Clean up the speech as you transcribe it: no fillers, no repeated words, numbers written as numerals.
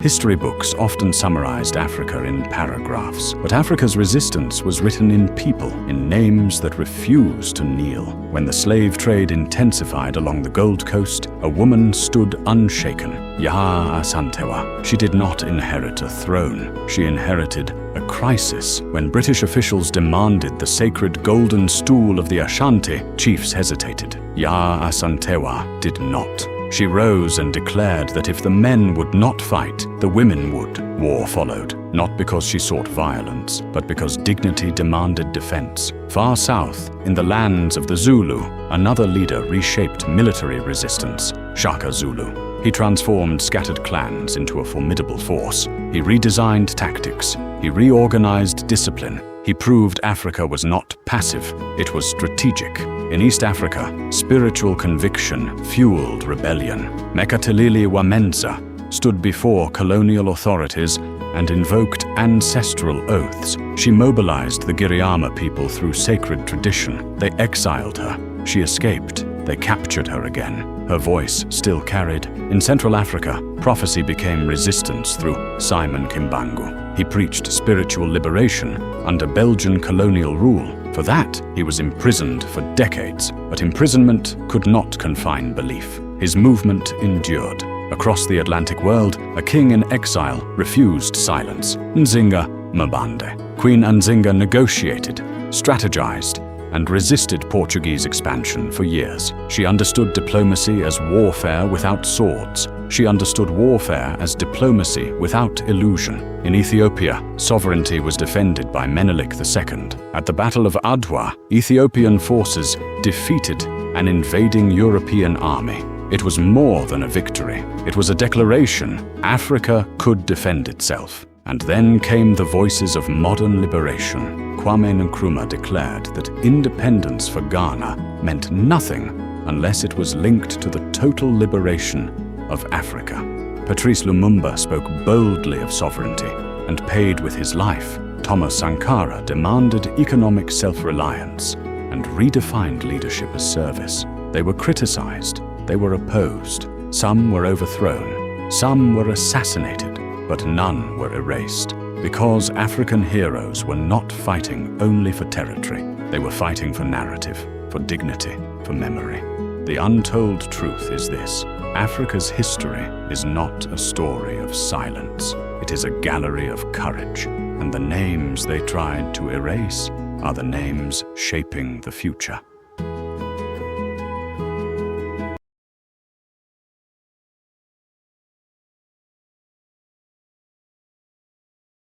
History books often summarized Africa in paragraphs, but Africa's resistance was written in people, in names that refused to kneel. When the slave trade intensified along the Gold Coast, a woman stood unshaken, Yaa Asantewaa. She did not inherit a throne. She inherited a crisis. When British officials demanded the sacred golden stool of the Ashanti, chiefs hesitated. Yaa Asantewaa did not. She rose and declared that if the men would not fight, the women would. War followed, not because she sought violence, but because dignity demanded defense. Far south, in the lands of the Zulu, another leader reshaped military resistance, Shaka Zulu. He transformed scattered clans into a formidable force. He redesigned tactics. He reorganized discipline. He proved Africa was not passive, it was strategic. In East Africa, spiritual conviction fueled rebellion. Mekatilili Menza stood before colonial authorities and invoked ancestral oaths. She mobilized the Giriama people through sacred tradition. They exiled her. She escaped. They captured her again. Her voice still carried. In Central Africa, prophecy became resistance through Simon Kimbangu. He preached spiritual liberation under Belgian colonial rule. For that, he was imprisoned for decades, but imprisonment could not confine belief. His movement endured. Across the Atlantic world, a king in exile refused silence. Nzinga Mbande. Queen Nzinga negotiated, strategized, and resisted Portuguese expansion for years. She understood diplomacy as warfare without swords. She understood warfare as diplomacy without illusion. In Ethiopia, sovereignty was defended by Menelik II. At the Battle of Adwa, Ethiopian forces defeated an invading European army. It was more than a victory. It was a declaration Africa could defend itself. And then came the voices of modern liberation. Kwame Nkrumah declared that independence for Ghana meant nothing unless it was linked to the total liberation of Africa. Patrice Lumumba spoke boldly of sovereignty and paid with his life. Thomas Sankara demanded economic self-reliance and redefined leadership as service. They were criticized, they were opposed, some were overthrown, some were assassinated, but none were erased. Because African heroes were not fighting only for territory, they were fighting for narrative, for dignity, for memory. The untold truth is this: Africa's history is not a story of silence. It is a gallery of courage, and the names they tried to erase are the names shaping the future.